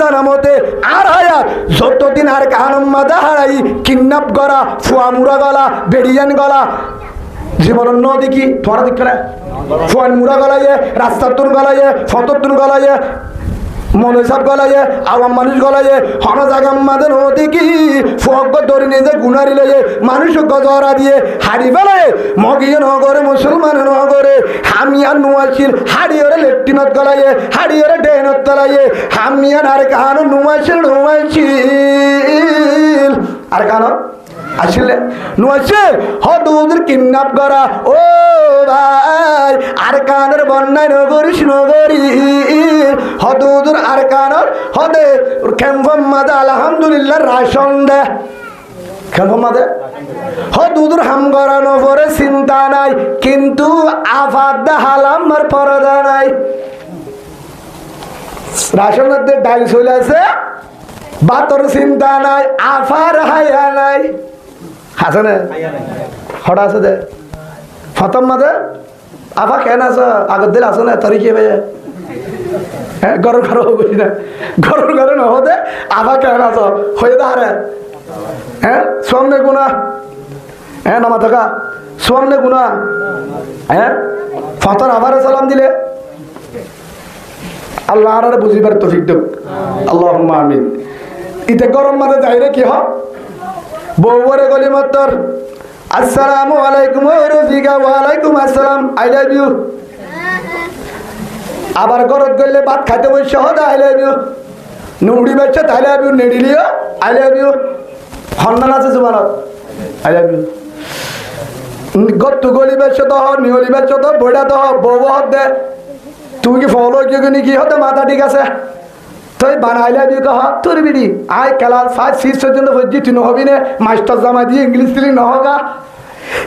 জানা মতে আর হায়াত যতদিন আর কাহান মাদা হারাই কিডন্যাপ করা ফুয়ামুরা গলা বেরিয়ান গলা জীবন নদী কি তোমার দিক করে ফুয়ান মুরা গলাইয়ে রাস্তার তুন গলাইয়ে ফতর তুন গলাইয়ে মনে সব গলাইয়ে আওয়াম মানুষ গলাইয়ে হন জাগাম মাদের নদী কি ফক ধরে নিয়ে যে গুনারি লইয়ে মানুষ গজরা দিয়ে হাড়ি বেলায় মগিয়ে নগরে মুসলমান নগরে হামিয়ার নুয়াশিল হাড়িওরে লেফটিনত গলাইয়ে হাড়িওরে ডেনত তলাইয়ে হামিয়ার আর কাহানো নুয়াশিল আর কাহানো আসলে নুয়াশিল হদুদের কিডন্যাপ করা ও ভাই আর কানের বন্যায় নগরিস নগরী হদুদুর আর কানর হদে খেমফম মাদে আলহামদুলিল্লাহ রাশন দে খেমফম মাদে হদুদুর হাম করানো পরে চিন্তা নাই কিন্তু আফাদ দে হালামার পরদা নাই রাশনের দে ডাল চলে আছে বাতর চিন্তা নাই আফার হাইয়া নাই আছে না হঠাৎ আছে দে ফতম মাদে আফা কেন আছো আগের দিন আসো না তরি কে ভাইয়া হ্যাঁ গরম ঘর বলি না গরম ঘরে না হতে আফা কেন আছো হয়ে দাঁড়ে হ্যাঁ সোমনে গুণা হ্যাঁ নামা থাকা সোমনে গুণা হ্যাঁ ফতর আবার সালাম দিলে আল্লাহ আর বুঝিবার তৌফিক দেব আল্লাহুম্মা আমিন ইতে গরম মাঝে যাই রে কি হ বউরে গলি মত্তর আসসালামু আলাইকুম রফিকা ওয়ালাইকুম আসসালাম আই লাভ ইউ আবার গরত গেলে ভাত খাইতে বসে হদা আই লাভ ইউ নুড়ি বেচছে আই লাভ ইউ নেড়িলিও আই লাভ ইউ হন্নান আছে জুমানত আই লাভ ইউ গত্তু গলি বেচছে তো নিহলি বেচছে তো বইটা তো বউ দে তুই কি ফলো কি হতে মাথা ঠিক আছে তুই বানাই লাভ ইউ কহ তোর বিড়ি আই ক্লাস 5 6 পর্যন্ত হইছি তুই নহবি নে মাস্টার জামা দিয়ে ইংলিশ স্পিলিং নহগা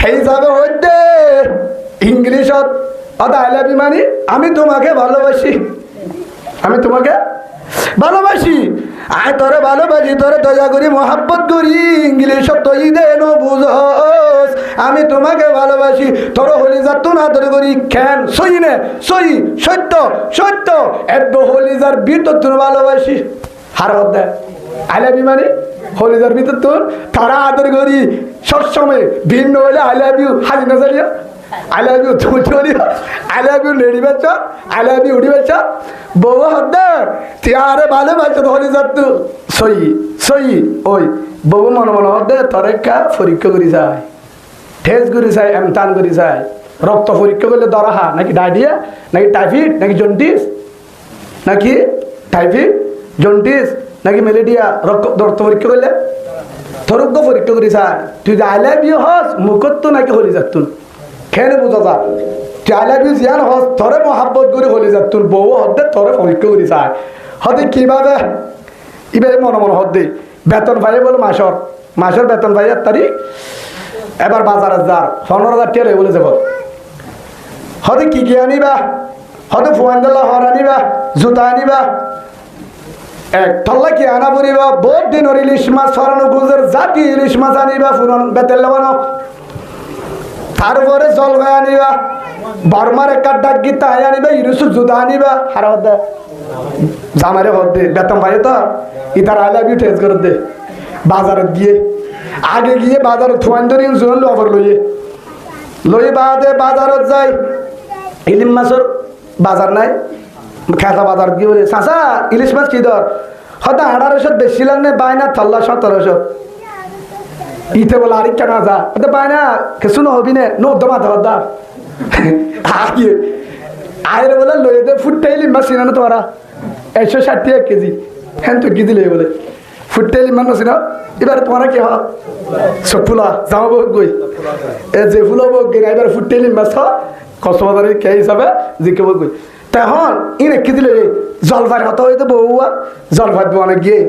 সেই যাবে হইতে ইংলিশত অদা আই লাভ ইউ মানে আমি তোমাকে ভালোবাসি আমি তোমাকে ভালোবাসি আই তোরে ভালোবাসি তোরে দয়া করি মহাব্বত করি ইংলিশত তুই দেন বুঝস আমি তোমাকে ভালোবাসি তোর হলি যাত না তোর করি কেন সই নে সই সত্য সত্য এত হলি যার ভিতর তোর ভালোবাসি হার হদ আই লাভ ইউ মানে হলি যার ভিতর তোর তারা আদর করি সবসময় ভিন্ন হলে আই লাভ ইউ হাজি না জানিয়া I love you তুমি চলিও I love you নেড়ি beach I love you উড়ি বেচ বউ হদ তুই আরে ভালোবাসো হলি যাত সই সই ওই বউ মনে মনে হদ তোর একটা পরীক্ষা করি যায় টেস্ট করি যায় এমতান করি যায় রক্ত পরীক্ষা করলে দরাহা নাকি ডায়রিয়া নাকি টাইফয়েড নাকি জন্ডিস নাকি টাইফয়েড জন্ডিস নাকি ম্যালেরিয়া রক্ত পরীক্ষা করলে তোরজ্ঞ পরীক্ষা করি যায় তুই যে আই লাভ ইউ হস মুখত তো নাকি হলি যাত খেয়ে বোঝা যা আই লাভ ইউ জিয়ান হস তোরে মহাব্বত করে হলি যা তোর বউ হদে তোরে পরীক্ষা করি চায় হদে কিভাবে ইভাবে মনে মনে হদে বেতন পাই বলে মাসের বেতন পাই 1 তারিখ এবার বাজারে যার 15,000 টাকা বলে যাব হদে কি আনিবা হদে ফোন দিলা হর আনিবা জুতা আনিবা এক তল্লা কি আনা পড়িবা বহুত দিন ইলিশ মাছ ফরানো গুজের জাতি ইলিশ মাছ আনিবা ফুরন বেতেল লবানো তারপরে জলভাই আনিবা বর্মার একটা ডাক গীতা আনিবা ইরুসু জুদা আনিবা আর হদে জামারে হদে বেতন পাই তো ইতার আই লাভ ইউ টেস্ট করে দে বাজারে গিয়ে আগে গিয়ে বাজারে থুয়ান ধরে জোন লবর লই বাদে বাজারত যাই ইলিম মাছের বাজার নাই খেতা বাজার গিয়ে বলে চাচা ইলিশ মাছ কি দর হয়তো 1800 বেশি লাগনে বাইনা থল্লা 1700 ইতে বলে আরেক কেনা যা ওতে পায় না কিছু নহবি নে নদমা ধরদার আয়ের বলে লয়ে দে ফুটটাইলি মাছ চিনা না তোরা 160 টাকা কেজি হ্যাঁ তো কেজি লয়ে বলে ফুটটাইলি মাছ চিনা এবার তোমরা কি হয় সফুলা যাও বক গই এ যে ফুলো বক গই এবার ফুটটাইলি মাছ কক্সবাজারের কে হিসাবে জিকে বক গই তখন ইনে কেজি লয়ে জলভাই হতো হইতে বউয়া জলভাই দোয়ানে গিয়ে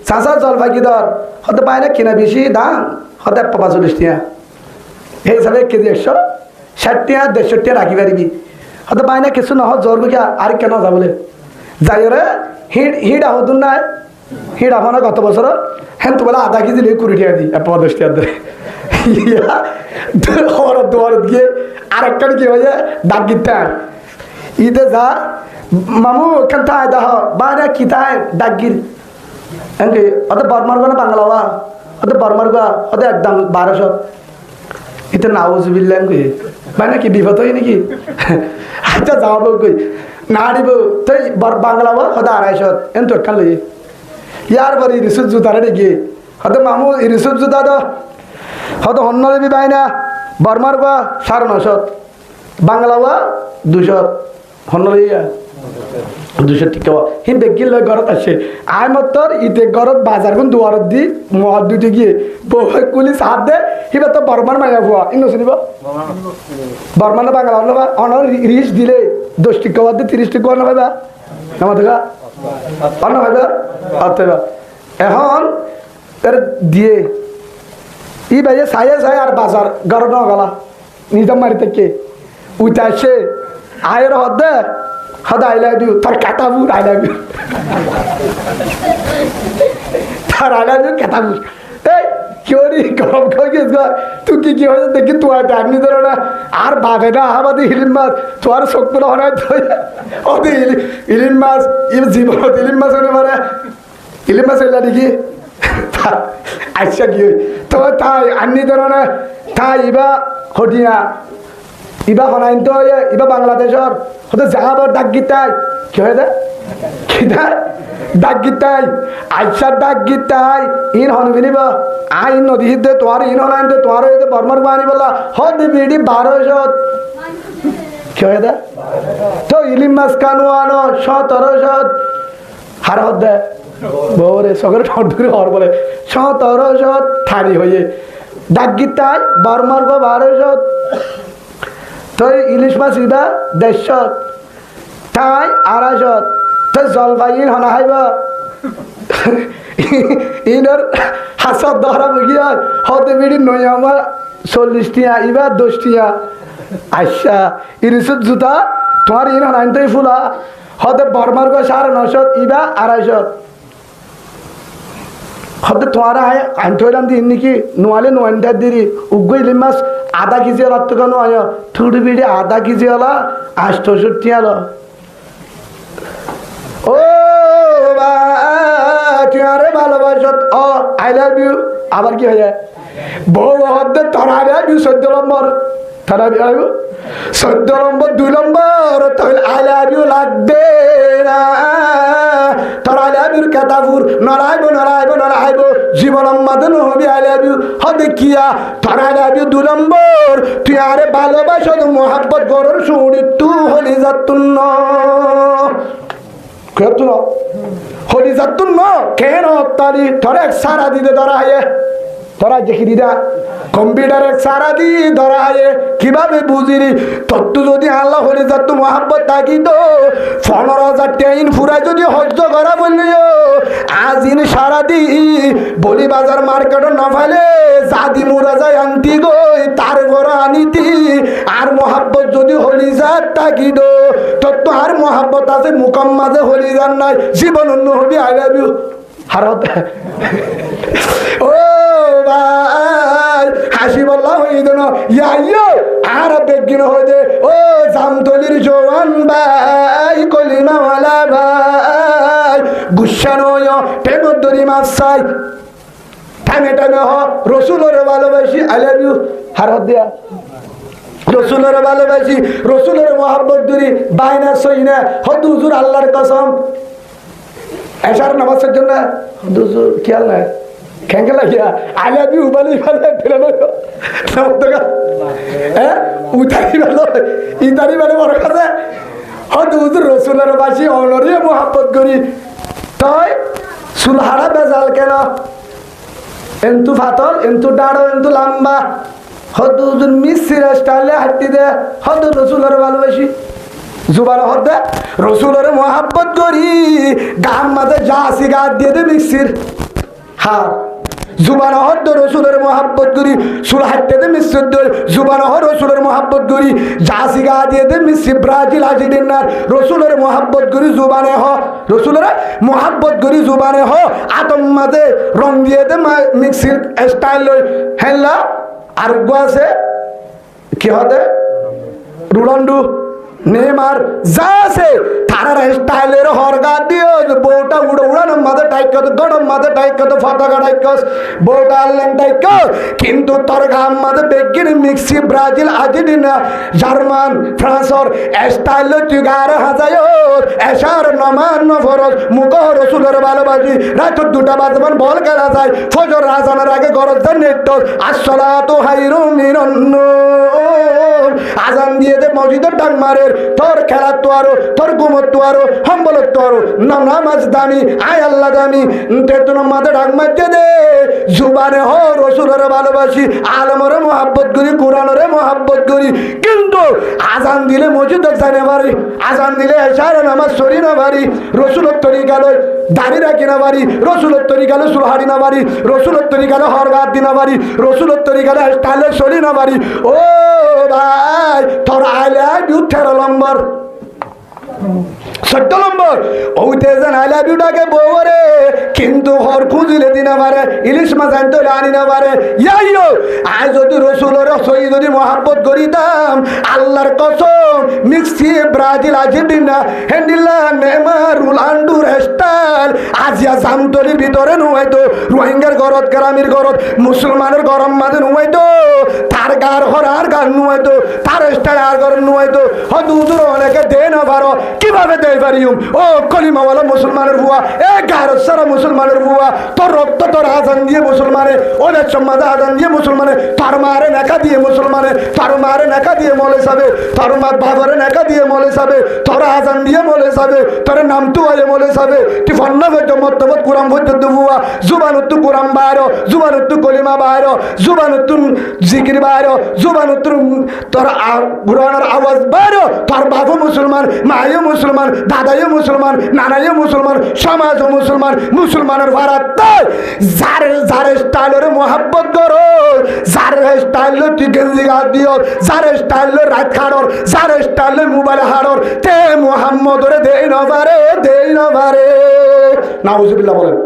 চাচা জলভাই কি দর হতে পায় না কিনা বেশি দাম হতে 45 টাকা এই হিসাবে 1 কেজি 160 টাকা 150 টাকা রাখি পারিবি হতে পায় না কিছু নহ জোর গিয়া আর কেন যা বলে যাই রে হিড আহতুন নাই হিড আহ না গত বছর হ্যাঁ তো বলে আধা কেজি লিয়ে 20 টাকা দিই 45 টাকা ধরে দোয়ার গিয়ে আরেকটা কি হয়ে যায় ডাক গিতে ঈদে যা মামু কেন তাই দাহ বাইরে কি তাই ডাকগির এনকি ওদের বর্মার গানে বাংলা হওয়া ওদের বর্মার গা ওদের একদম 1200 ইতে নাউজুবিল্লাহ এনকি মানে কি বিপদ হয় নাকি আচ্ছা যাবো কই না দিব তুই বাংলা হওয়া ওদের 250 এন তো একখান লই ইয়ার পরে ইরিসুর জুতারে দেখি হয়তো মামু ইরিসুর জুতা তো হয়তো অন্য দেবী পাই না বর্মার গা 950 বাংলা হওয়া 200 অন্য লইয়া 200 টিকা হি বেগিল লয় ঘরত আসে আয় মতর ইতে ঘরত বাজার কোন দুয়ারত দি মহৎ দুইতে গিয়ে বউ কুলি সাথ দে হিবা তো বর্মার মায়া বুয়া ইন্ন শুনিব বর্মান বাংলা হলো বা অনর রিস দিলে 10 টিকা বাদ 30 টিকা না ভাইবা নামা দেখা অন্য ভাইবা অতএব এখন এর দিয়ে ই ভাই সায়া সায়া আর বাজার ঘর ন গলা নিজাম মারি থেকে উইটা আসে আয়ের হদে হদা আই লাভ ইউ তার কাটাবুর আই লাভ ইউ তার আই লাভ ইউ কাটাবুর এই কিওরি গরম খাই গেছ তুই কি হয়েছে দেখি তুই আপনি ধরো না আর বাঘে না আমাদের ইলিম মাছ তোর শক্তি হরাই ওদের ইলিম মাছ জীবন ইলিম মাছ হলে পারে ইলিম মাছ হইলা দেখি আচ্ছা কি তো তাই আনি ধরো না তাই ইবা হটিয়া ইবা হনাইন তো ইবা বাংলাদেশের হতে যাবার ডাক গীতায় কি হয় গীতায় ডাক গীতায় আইসার ডাক গীতায় ইন হন বিনিব আইন নদী হিদে তোমার ইন হনাইন দে তোমার হইতে বর্মার বানি বলা হদ বিডি 1200 কি হয় তো ইলিম মাছ কানু আনো 1700 হার হদ দে বরে সগরে ঠট ধরে হর বলে 1700 থারি হয়ে ডাক গীতায় বর্মার গো 1200 তো ইলিশ মাছ ইবা 150 তাই 250 তো জলপাইয়ের হনা হাইব ইনর হাসত ধরা বগিয়া হতে বিড়ি নই আমার 40 টিয়া ইবা 10 টিয়া আচ্ছা ইরিসুর জুতা তোমার ইন হনাইনতেই ফুলা হতে বর্মার গো 950 ইবা 250 হতে তোমার আইনথইলাম দিন নাকি নোয়ালে নোয়ানটার দিরি উগ্র ইলিম মাছ আধা কেজি আলার তো কেন আয় থুড়ি বিড়ি আধা কেজি আলা 860 আলো ও তুই আরে ভালোবাসত ও আই লাভ ইউ আবার কি হয়ে যায় বউ হতে তোর আই লাভ ইউ 14 নম্বর তোর আই লাভ ইউ 14 নম্বর 2 নম্বর তাহলে আই লাভ ইউ লাগবে না তোর আই লাভ ইউর কাতাফুর নড়াইব জীবন আমাদের হবি আই লাভ ইউ হবে কিয়া তোর আই লাভ ইউ 2 নম্বর তুই আরে ভালোবাসত মোহাব্বত গরর শুনি তুই হলি যাতুন কেতন হলি যাতুন কেন তারি তোরে সারা দিতে ধরা হয় তোরা দেখি দিদা কম্পিউটারে সারা দি ধরা হয় কিভাবে বুঝিনি তত্ত্ব যদি আল্লাহ হলে যাত মহাব্বত থাকি তো 15,000 টাইন ফুরাই যদি হজ্জ করা বললিও আজ ইন সারা দি বলি বাজার মার্কেটে না ফেলে জাদি মোরা যায় আনতি গই তার ঘরে আনিতি আর মহাব্বত যদি হলি যাত থাকি তো তত্ত্ব আর মহাব্বত আছে মুকাম মাঝে হলি যান নাই জীবন অন্য হবি আই লাভ ইউ হারত ও ভাই হাসি বললা হয়ে দেন ইয়া আর বেগিন হয়ে দে ও জামতলির জওয়ান ভাই কলিমাওয়ালা ভাই গুসানো প্রেমদরি মাসাই টাইমে টাইমে হ রসুলের ভালোবাসি আই লাভ ইউ হারত দিয়া রসুলের ভালোবাসি রসুলের মহাব্বত দূরি বাইনা সইনা হদ হুজুর আল্লাহর কসম এসার নামাজের জন্য হুজুর খেয়াল নাই খেঙ্গে লাগিয়া আই লাভ ইউ বলি ফেলে ফেলে হ্যাঁ উতারি ভালো ইতারি মানে বড় কাছে হদ হুজুর রসুলের বাসি অনরিয়ে মহাব্বত করি তাই সুলহারা বেজাল কেন এন্তু ফাতল এন্তু ডাড়ো এন্তু লম্বা হদ হুজুর মিস্ত্রির স্টাইলে হাঁটি দে হদ রসুলের ভালোবাসি জুবান হতে রসুলের মহাব্বত করি গান মাঝে জাসি গাছ দিয়ে দে মিক্সির হার জুবান হত রসুলের মহাব্বত করি সুল হাঁটতে দে মিশ্র জুবান হ রসুলের মহাব্বত করি জাসি গা দিয়ে দে মিশ্রি ব্রাজিল আর্জেন্টিনার রসুলের মহাব্বত করি জুবানে হ রসুলের মহাব্বত করি জুবানে হ আতম মাঝে রং দিয়ে দে মিক্সির স্টাইল হেল্লা আর আছে কি হতে রুলান্ডু নেমার যা আছে তারা স্টাইলের হরগা দিও বউটা উড়ানোর মাঝে টাইক গরম মাঝে টাইক ফটাকা টাইক বউটা আনলেন টাইক কিন্তু তোর গাম মাঝে বেগিন মিক্সি ব্রাজিল আর্জেন্টিনা জার্মান ফ্রান্সর স্টাইল চুগার হাজায় এসার নমান্য ফরজ মুখ রসুলের ভালোবাসি রাত 2টা বাজমান বল খেলা যায় ফজর আজানের আগে গরজ নেট আসসালাতু হাইরুম মিনান নূর আজান দিয়ে দে মসজিদের ডাক মারের তোর খেলার তো আরো তোর ঘুমত তো আরো হাম্বলত তো আরো নামাজ দামি আয় আল্লাহ দামি তেতুন মাঝে ডাক মারতে দে জুবানে হ রসুলের ভালোবাসি আলমরে মোহাব্বত করি কোরআনরে মোহাব্বত করি কিন্তু আজান দিলে মসজিদ জানে পারি আজান দিলে এসার নামাজ সরি না পারি রসুলের তরিকা লয় দাড়ি রাখি না পারি রসুলের তরিকা লয় সুরহারি না পারি রসুলের তরিকা লয় হরগাত দি না পারি রসুলের তরিকা লয় স্টাইলে সরি না পারি ও ভাই তোর আইলে 13 নম্বর 14 নম্বর ওইতে যেন আই লাভ ইউটাকে বউরে কিন্তু হর খুঁজিলে দিনা পারে ইলিশ মাছ আনতে আনি না পারে ইয়াইও আজ যদি রসুলের সই যদি মহাব্বত করিতাম আল্লাহর কসম মিক্সি ব্রাজিল আর্জেন্টিনা হ্যান্ডিলা নেমার রোনাল্ডোর স্টাইল আজিয়া জামতলির ভিতরে নুয়াইতো রোহিঙ্গার গরত গ্রামের গরত মুসলমানের গরম মাঝে নুয়াইতো তার গার হর আর গার নুয়াইতো তার স্টাইল আর গর নুয়াইতো হয়তো উদুর অনেকে দে না পারো কিভাবে দেয় পারিম ও কলিমাওয়ালা মুসলমানের বুয়া এ গার সারা মুসলমানের বুয়া তোর রক্ত তোর আজান দিয়ে মুসলমানে ওদের সমাজে আজান দিয়ে মুসলমানে তার মারে নেকা দিয়ে মুসলমানে তার মারে নেকা দিয়ে মলে যাবে তার মা বাবারে নেকা দিয়ে মলে যাবে তোর আজান দিয়ে মলে যাবে তোর নাম তু আয়ে মলে যাবে তুই ফন্না হইতো মতবত কুরাম হইতো বুয়া জুবানুত্তু কুরাম বাইরো জুবানুত্তু কলিমা বাইরো জুবানুত্তু জিকির বাইরো জুবানুত্তু তোর কুরআনের আওয়াজ বাইরো তোর বাবু মুসলমান মায়ও মুসলমান দাদাইও মুসলমান নানাইও মুসলমান সমাজও মুসলমান মুসলমানের ভারত যার যার স্টাইলের মোহাব্বত করো যার স্টাইল তুই গেঞ্জি গা দিও যার স্টাইল রাত খাড়র যার স্টাইল মোবাইল হাড়র তে মোহাম্মদরে দেই না পারে নাউজুবিল্লাহ বলেন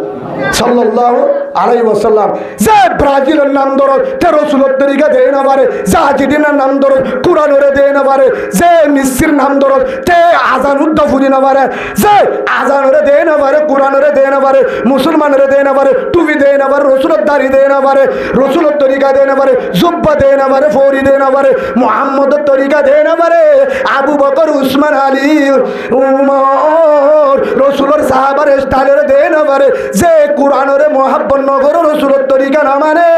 সাল্লাল্লাহু আলাইহি ওয়াসাল্লাম যে ব্রাজিলের নাম ধরো তে রাসূলের তরিকা দেই না পারে যে আর্জেন্টিনার নাম ধরো কুরআনের দেই না পারে যে মিসরির নাম ধরো তে আজান উদ্দা ফুরি না পারে যে আজানের দেই না পারে কুরআনের দেই না পারে মুসলমানের দেই না পারে টুপি দেই না পারে রাসূলের দাড়ি দেই না পারে রাসূলের তরিকা দেই না পারে জুব্বা দেই না পারে ফৌরি দেই না পারে মুহাম্মদের তরিকা দেই না পারে আবু বকর উসমান আলী উমর রাসূলের সাহাবার স্টাইলের দেই না পারে যে কুরআনের মোহাব্বত নগর রাসূলের তরিকা না মানে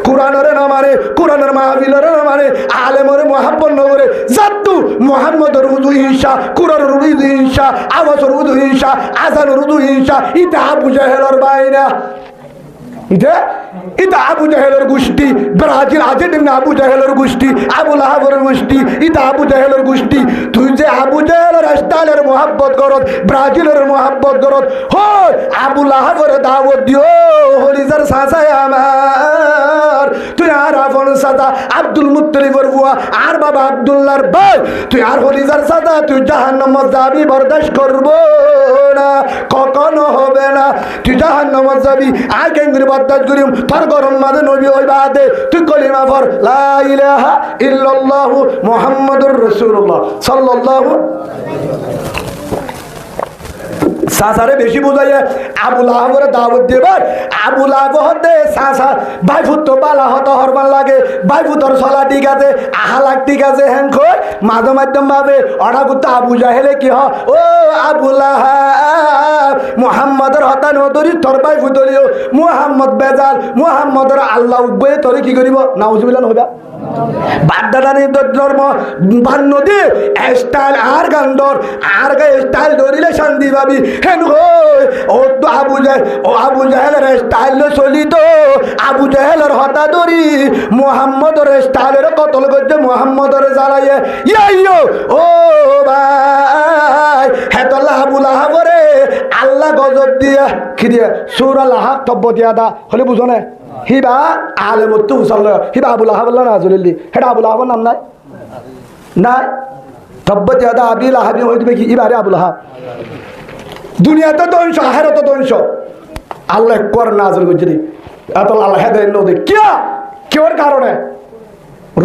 কুরআনের না মানে কুরআনের মাহফিলের না মানে আলেমের মোহাব্বত নগরে জাদু মুহাম্মদের উযু ঈশা কুরআনের উযু ঈশা আওয়াজের উযু ঈশা আযানের উযু ঈশা ইতা আবু জাহেলের বাইনা এটা আবু জাহেলের গোষ্ঠী ব্রাজিল আর্জেন্টিনা আবু জাহেলের গোষ্ঠী আবু লাহাবের গোষ্ঠী এটা আবু জাহেলের গোষ্ঠী তুই যে আবু জাহেলের স্টাইলের মোহাব্বত করত ব্রাজিলের মোহাব্বত করত হয় আবু লাহাবের দাওয়াত দিও হলিজার সাসায় আমার তুই আর আপন সাদা আব্দুল মুত্তালিবের বুয়া আর বাবা আব্দুল্লাহর ভাই তুই আর হলিজার সাদা তুই জাহান্নামে যাবি বরদাস্ত করব না কখনো হবে না তুই জাহান্নামে যাবি আগে বরদাস্ত করিম তোর গরম মাঝে নবী ওই বাদে তুই কলিমা পড় লা ইলাহা ইল্লাল্লাহু মুহাম্মাদুর রাসূলুল্লাহ সাল্লাল্লাহু সাসারে বেশি বুঝাইয়ে আবু লাহাবের দাওয়াত দেবার আবু লাহাব হতে সাসা বাইফুত তো বালা হতো হরমান লাগে বাইফুতর সলা ঠিক আছে আহালাক ঠিক আছে হ্যাং কই মাঝে মাধ্যম ভাবে অড়া করতে আবু জাহেলে কি হ ও আবু লাহাব মুহাম্মদের হতা নদরি তোর বাইফুতরিও মুহাম্মদ বেজাল মুহাম্মদের আল্লাহ উব্বে তোরে কি করিব নাউজুবিল্লাহ হইবা বাড্ডাদানি ধর্ম বান্ন দিয়ে স্টাইল আর গান্দর আর গায়ে স্টাইল ধরিলে শান্তি পাবি হেন ও তো আবু জাহেলের স্টাইল চলি তো আবু জাহেলের হতা ধরি মুহাম্মদের স্টাইলের কতল করছে মুহাম্মদের জ্বালাইয়ে ইয়াইও ও ভাই হেতল্লাহ আবু লাহাবরে আল্লাহ গজব দিয়া কি দিয়া সূরা লাহাব তব্ব দিয়া দা হলে বুঝো না হিবা আলেমত্তু মুসাল্লাহ হিবা আবু লাহাবুল্লাহ নাজুলিল্লি হেটা আবু লাহাবের নাম নাই নাই তব্বত ইয়াদা আবি লাহাবি হয়ে দিবে কি ইবারে আবু লাহাব দুনিয়াতে ধ্বংস আখেরাত ধ্বংস আল্লাহ কর নাজুল গুজরি এত আল্লাহ হেদায়েত নদী কিয়া কেওর কারণে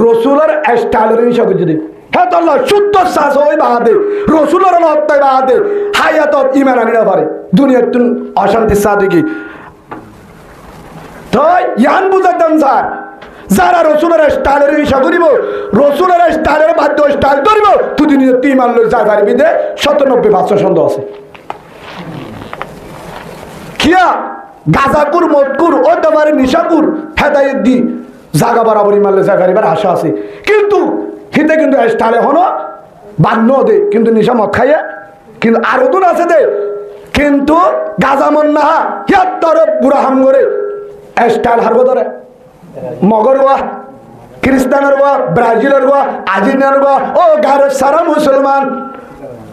রসুলের স্টাইলের হিসাব গুজরি হ্যাঁ তো শুদ্ধ শ্বাস ওই বাদে রসুলের হত্যায় বাদে হায়াত ইমান আনি না পারে দুনিয়ার তুন অশান্তির সাথে কি তো ইয়ান বুঝাতাম স্যার যারা রসুলের স্টাইলের ইচ্ছা করিব রসুলের স্টাইলের বাধ্য স্টাইল ধরিব তুই দুনিয়ার তুই ইমান লই যা পারবি দে 97% সন্দেহ আছে কিয়া গাজাকুর মদকুর ও তোমার নিশাকুর হেদায়েত দি জাগা বরাবর ইমানলে জাগারিবার আশা আছে কিন্তু হিতে কিন্তু স্টাইলে হনো বান্য দে কিন্তু নিশা মদ খাইয়া কিন্তু আরো দুন আছে দে কিন্তু গাজা মন না হিয়ার তরে বুড়া হাম করে স্টাইল হারবো ধরে মগর ওয়া খ্রিস্টানের ওয়া ব্রাজিলের ওয়া আর্জেন্টিনার ওয়া ও গারের সারা মুসলমান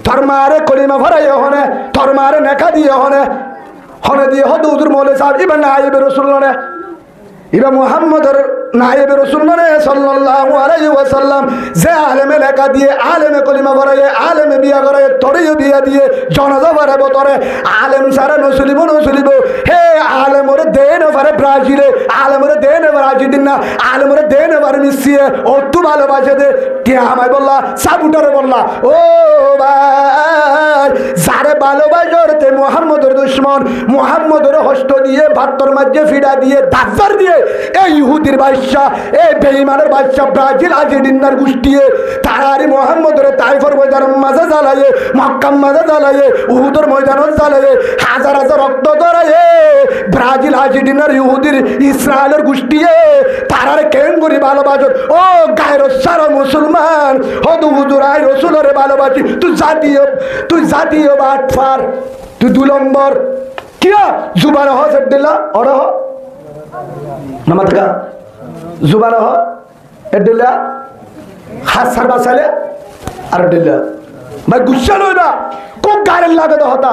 ধর্মারে কলিমা ভরাই হনে ধর্মারে নেখা দিয়ে হনে হনে দিয়ে হদ উজুর মৌলে সাহেব ইবা নাইবে রসুল নে ইবা মুহাম্মদের নাইবে রসুল নে সাল্লাল্লাহু আলাইহি ওয়াসাল্লাম যে আলেমে লেখা দিয়ে আলেমে কলিমা ভরাইয়ে আলেমে বিয়া করাইয়ে তরেও বিয়া দিয়ে জনাজা ভরাবো তরে আলেম সারা নসলিব নসলিব হে আলেমরে দেন পারে ব্রাজিলে আলেমরে দেন পারে আর্জেন্টিনা আলেমরে দেন পারে মিসিয়ে ও তু ভালোবাসে দে কে আমায় বললা সাবুটারে বললা ও ভাই যারে ভালোবাসতে মুহাম্মদের দুশমন মুহাম্মদের হস্ত দিয়ে ভাত্তর মাঝে ফিডা দিয়ে দাজ্জার দিয়ে এই ইহুদির বাদশা এই বেঈমানের বাদশা ব্রাজিল আর্জেন্টিনার গোষ্ঠীয়ে তারারি মুহাম্মদের তাইফের ময়দানের মাঝে জ্বালায়ে মক্কার মাঝে জ্বালায়ে উহুদের ময়দানত জ্বালায়ে হাজার হাজার রক্ত ধরায়ে ব্রাজিল আর্জেন্টিনার ইহুদির ইসরায়েলের গোষ্ঠীয়ে তারারে কেন করি ভালোবাসত ও গায়ের সারা মুসলমান হদু হুজুরাই রসুলের ভালোবাসি তুই জাতীয় বাটফার তুই 2 নম্বর কিয়া জুবান হ সেদিল্লা অরহ নামাতকা জুবান হ এদিল্লা হাসার বাসালে আর দিল্লা ভাই গুচ্ছা লই না কোক গায়ের লাগে তো হতা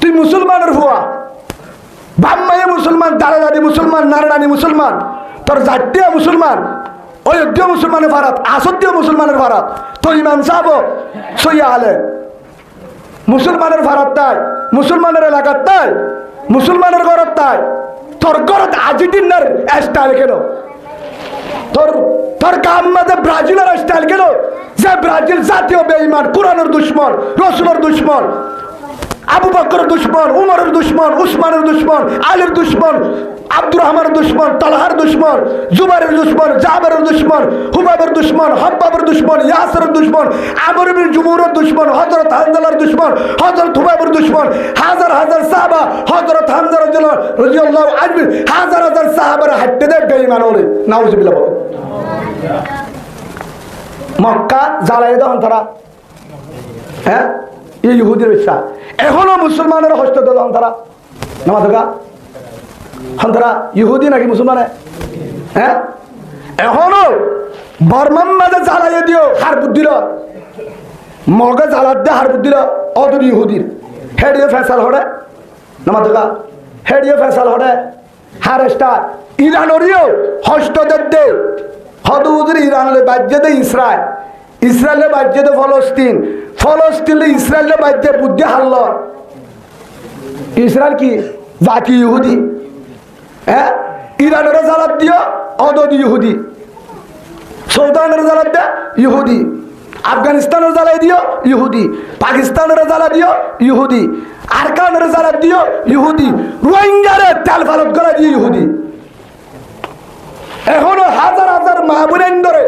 তুই মুসলমানের হুয়া বাম্মায়ে মুসলমান দাঁড়াদাদি মুসলমান নারায়ণী মুসলমান তোর জাতীয় মুসলমান অযোধ্যা মুসলমানের ভারত আসদ্দীয় মুসলমানের ভারত তো ইমাম সাহেব সইয়া আলে মুসলমানের ভারত তাই মুসলমানের এলাকার তাই মুসলমানের ঘরত তাই তোর ঘরত আর্জেন্টিনার স্টাইল কেন তোর কাম মাঝে ব্রাজিলের স্টাইল কেন যে ব্রাজিল জাতীয় বেঈমান কুরআনের দুশমন রসুলের দুশমন আবু বকরের দুশমন উমরের দুশমন উসমানের দুশমন আলীর দুশমন আব্দুর রহমানের দুশমন তালহার দুশমন জুবাইরের দুশমন জাবেরের দুশমন হুবাবের দুশমন হব্বাবের দুশমন ইয়াসেরের দুশমন আমর ইবনে জুমুরের দুশমন হযরত হানজালার দুশমন হযরত হুবাবের দুশমন হাজার হাজার সাহাবা হযরত হামজা রাদিয়াল্লাহু আনহু হাজার হাজার সাহাবার হাতে দে বেঈমান হলে নাউজুবিল্লাহ বল মক্কা জ্বালায় দাও তারা হ্যাঁ এই ইহুদির ইচ্ছা এখনো মুসলমানের হস্ত দিল তারা নামাজগা তারা ইহুদি নাকি মুসলমান হ্যাঁ এখনো বর্মান মাঝে জ্বালাইয়ে দিও হার বুদ্ধিল মগে জ্বালার দিয়ে হার বুদ্ধিল অদূর ইহুদির হেডিও ফেসাল হড়ে নামাজগা হেডিও ফেসাল হড়ে হার স্টার ইরানোরিও হস্ত দে হদুদের ইরানলে বাজ্যে দে ইসরায়েল ইসরায়েলে বাজ্যে দে ফলস্তিন ফলস্তিনে ইসরায়েলে বাজ্যে বুদ্ধি হারল ইসরায়েল কি জাতি ইহুদি হ্যাঁ ইরানের জ্বালাত দিও অদদি ইহুদি সৌদানের জ্বালাত দে ইহুদি আফগানিস্তানের জ্বালাই দিও ইহুদি পাকিস্তানের জ্বালা দিও ইহুদি আরকানের জ্বালা দিও ইহুদি রোহিঙ্গারে তেল ফালত করা দিয়ে ইহুদি এখনো হাজার হাজার মাহবুবেন ধরে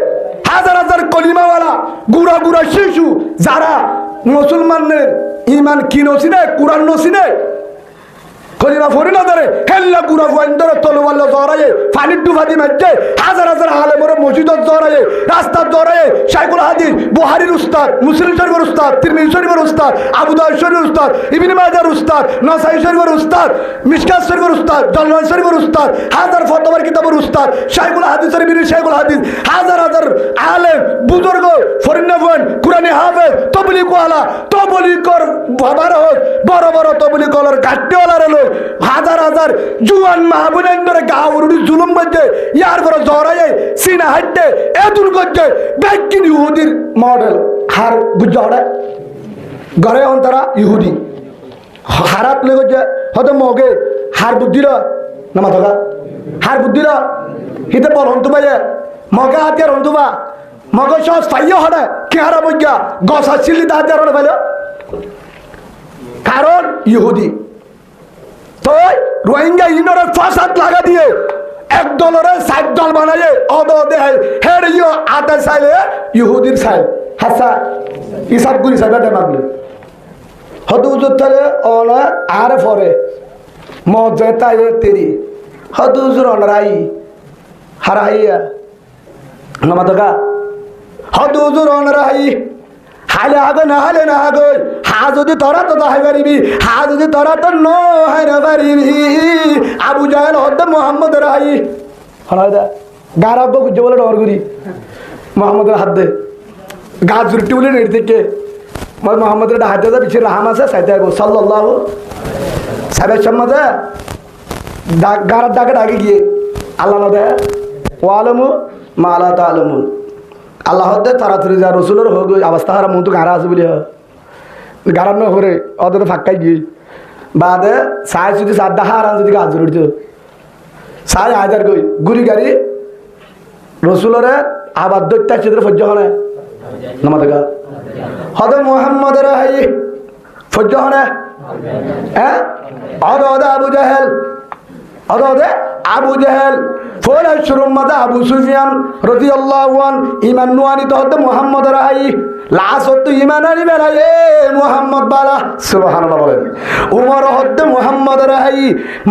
হাজার হাজার কলিমাওয়ালা গুড়া গুড়া শিশু যারা মুসলমানের ইমান কি নসিনে কুরআন নসিনে কলিমা ফরি না ধরে হেল্লা গুড়া ফুয়ান ধরে তলওয়াল্লা জড়ায়ে পানির ডুবাদি মারছে হাজার হাজার আলেমরে মসজিদত জড়ায়ে রাস্তা জড়ায়ে শাইখুল হাদিস বুখারীর উস্তাদ মুসলিম শরীফের উস্তাদ তিরমিজি শরীফের উস্তাদ আবু দাউদ শরীফের উস্তাদ ইবনে মাজাহর উস্তাদ নাসাই শরীফের উস্তাদ মিশকাত শরীফের উস্তাদ জালওয়ান শরীফের উস্তাদ হাজার ফতোয়ার কিতাবের উস্তাদ শাইখুল হাদিসের বীর শাইখুল হাদিস হাজার হাজার আলেম বুজুর্গ ফরিন্না ফুয়ান কুরআনি হাফেজ তবলিগ ওয়ালা তবলিগর বাবার হোক বড় বড় তবলিগর গাট্টিওয়ালার লোক হাজার হাজার জুয়ান মাহবুবেন ধরে গাউরুডি জুলুম করছে ইয়ার পরে জড়াইয়ে সিনা হাঁটতে এদুল করছে ব্যাকিন ইহুদির মডেল হার বুঝা হড়ে ঘরে হন তারা ইহুদি হারাত লেগেছে হয়তো মগে হার বুদ্ধির নামা থাকা হার বুদ্ধির হিতে বল হন্তু পাইয়ে মগে হাতিয়ার হন্তু বা মগজ সহজ পাইও হরে কেহারা বইয়া গসা চিল্লি তাহার জারণে পাইল কারণ ইহুদি তো রোহিঙ্গা ইউনিয়নের ফাসাদ লাগা দিয়ে এক দলের সাত দল বানায় অদ দেয় হের ইউ আতে চাইলে ইহুদির চাই হাসা হিসাব গুলি চাই বেটা মাগলে হদু উজুর তাহলে অনা আর পরে মজে তাই তেরি হদু উজুর অনরাই হারাইয়া নমাতকা হদু উজুর অনরাই হালে আগে না হালে না আগে হা যদি তোরা তো হাই পারিবি হা যদি তোরা তো ন হাই না পারিবি আবু জাহেল হদ মোহাম্মদ রাই হলাদা গারাব্ব কুজে বলে ডর করি মোহাম্মদের হাত দে গা জুরটি বলে নেড়ি থেকে মোহাম্মদের হাতে যা পিছিয়ে রাহাম আছে সাইতে আইব সাল্লাল্লাহু সাবের সম্মাদে গারার ডাকে ডাকে গিয়ে আল্লাহ না দে ওয়ালামু মা আলা তাআলামুন আল্লাহ দে তাড়াতাড়ি যা রসুলের হোক অবস্থা হারা মন তো গাড়া আছে বলে গাড়ার না হরে ওদের ফাঁকাই গিয়ে বাদে সাই যদি সাদা হারান যদি গাছ উঠত সাই হাজার গই গুড়ি গাড়ি রসুলরে আবার দৈত্যার চিত্র ফজ্জ হনে নামাদা হদে মোহাম্মদের হাই ফজ্জ হনে হ্যাঁ অদে আবু জাহেল অদে আবু জাহেল ফোর শুরুর মাঝে আবু সুফিয়ান রাদিয়াল্লাহু আন ইমান নুয়ানি তো হতে মুহাম্মদ রাই লাস হতে ইমান আনি বেড়ায় মুহাম্মদ বালা সুবহানাল্লাহ বলেন উমর হতে মুহাম্মদ রাই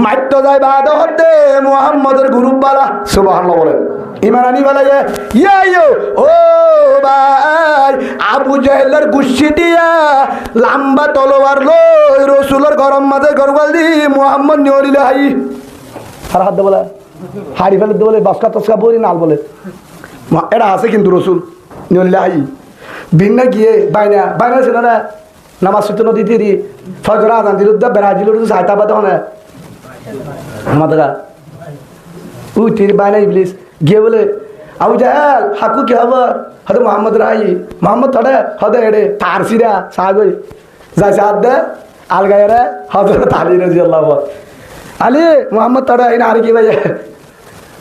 মাইত্য যায় বাদ হতে মুহাম্মদের গ্রুপ বালা সুবহানাল্লাহ বলেন ইমান আনি বেড়ায় ইয়ো ও ভাই আবু জাহেলের গুচ্ছি দিয়া লম্বা তলোয়ার লই রাসূলের গরম মাঝে গরগল দি মুহাম্মদ নিওরিলে হাই আর হাত বলে হাড়ি ফেলে বলে বাসকা তসকা বলি নাল বলে এটা আছে কিন্তু রসুল নিলে আই ভিন্ন গিয়ে বাইনা বাইনা ছিল না নামাজ সুতো নদী দিয়ে ফজর আজান দিল ব্রাজিল সাহিতা পাতে হনে আমাদের উই তীর বাইনা ইবলিস গিয়ে বলে আবু জাহেল হাকু কি হব হতে মোহাম্মদ রাই মোহাম্মদ থডে হদে এডে তারসিরা সাগই যাইছে হাত দে আলগাইরে হজরত আলী রাদিয়াল্লাহু আলী মোহাম্মদ থডে ইনা আর কি ভাই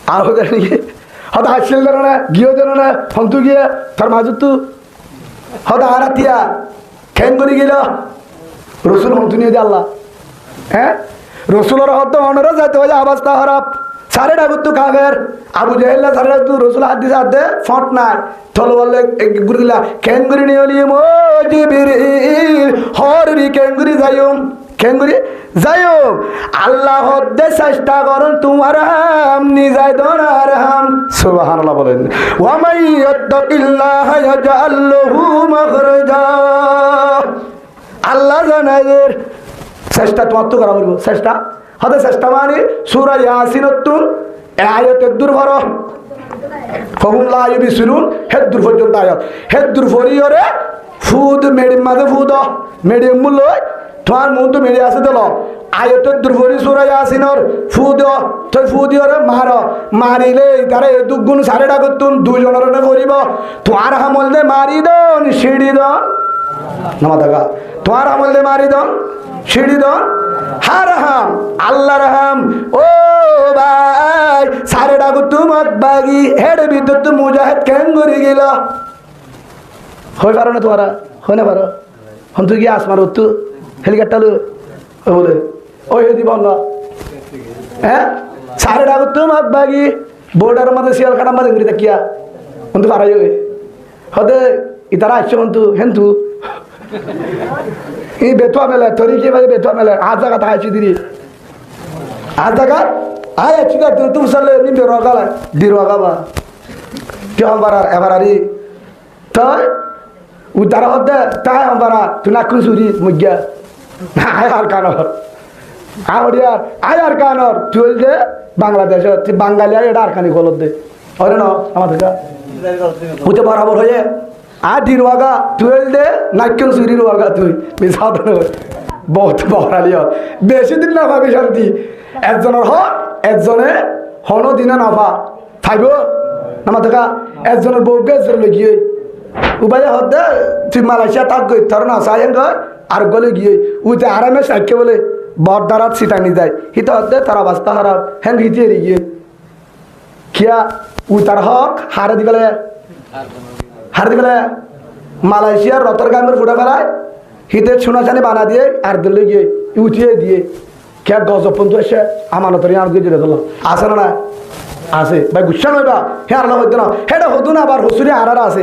আর নাকি হয়তো আসছিল যেন না গিয়েও যেন না ফন্তু গিয়ে তোর মাজুত হয়তো আর আতিয়া খেন করে গেল রসুল ফন্তু নিয়ে দিয়ে আল্লাহ হ্যাঁ রসুলের হতো অনরা যাইতে হয় অবস্থা খারাপ সারে ডাকুত কাবের আবু জাহেল্লা সারে ডাকুত রসুল হাত দিছে হাতে ফট নাই থলো বললে গুড়ি দিলা খেন করে নিয়ে লিয়ে মো জিবির হরি খেন করে যাইম খেঙ্গুরি যাইও আল্লাহ হদ্দে চেষ্টা করুন তোমার হাম নিজাই দোনার হাম সুবহানাল্লাহ বলেন ওয়া মান ইয়াত্তাকিল্লাহ ইয়াজআল লাহু মাখরাজা আল্লাহ জানাইদের চেষ্টা তোমার তো করা বলবো চেষ্টা হদে চেষ্টা মানে সূরা ইয়াসিনতুন আয়াতের দুর্ভর ফাহুম লা ইউবিসিরুন হেদুর পর্যন্ত আয়াত হেদুর ফরিয়রে ফুদ মেডি মাঝে ফুদ মেডি মুলয় তোমার মন তো মেরে আসে দিল আয়তের দুর্ভরি সুরা ইয়াসিনর ফু দিও তুই ফু দিও রে মার মারিলে তারে দুগুণ সাড়ে ডাকুন দুজনের করিব তোমার হামল দে মারি দন সিঁড়ি দন নামা দেখা তোমার হামল দে মারি দন সিঁড়ি দন হার হাম আল্লাহ রহাম ও ভাই সাড়ে ডাকু তুমত বাগি হেড ভিতর তু মুজাহিদ কেন করি গেল হয়ে পারো না তোমারা হয় না পারো হন তুই গিয়ে আসমার তু হেলিকপ্টার বলে ওই দিব না হ্যাঁ সাড়ে ডাকু তুমত বাগি বোর্ডার মধ্যে শিয়াল কাটার মধ্যে ঘুরে দেখিয়া কিন্তু পারাই হতে ইতারা আসছে কিন্তু হেন্তু এই বেতুয়া মেলে তরি কি বাজে বেতুয়া মেলে আজ জায়গা থাকাইছি দিদি আজ জায়গা আয় আছি না তুমি সালে নি বেরোগালা দিরোগাবা কি হবার এবার আরি তাই উদারা হতে তাই হবার তুই না কুসুরি মুগিয়া আয় আর কানর আড়িয়ার আয় আর কানর তুই যে বাংলাদেশ তুই বাঙালি আর এটা আর খানি গলত দে ওরে না আমাদের উঠে বরাবর হয়ে আর দিরওয়াগা তুই দে নাক্যন সুরির ওয়াগা তুই মিসাদ বহুত বহরালি বেশি দিন না পাবি শান্তি একজনের হ একজনে হন দিনে নাফা ফাইব নামা দেখা একজনের বউকে একজন গিয়ে উবাই হতে তুই মালয়েশিয়া তাক গই ধর না সাইন গয় আর গলে গিয়ে উতে আরামে সাইকে বলে বর দ্বারাত সিটানি যায় হিতে হতে তার অবস্থা খারাপ হ্যাঁ হিতে গিয়ে খিয়া উ তার হক হারে দিগলে হারদি ফেলে মালয়েশিয়ার রতরগামের ফুটে ফেলায় হিতের সোনাচানি বানা দিয়ে আর দিলে গিয়ে উঠিয়ে দিয়ে কে গজব পর্যন্ত এসে আমানতর আর দিয়ে দিলে ধরলো আছে না না আছে ভাই গুসা নইবা হে আর হইতো না হেটা হতো না আবার হসুরি আর আছে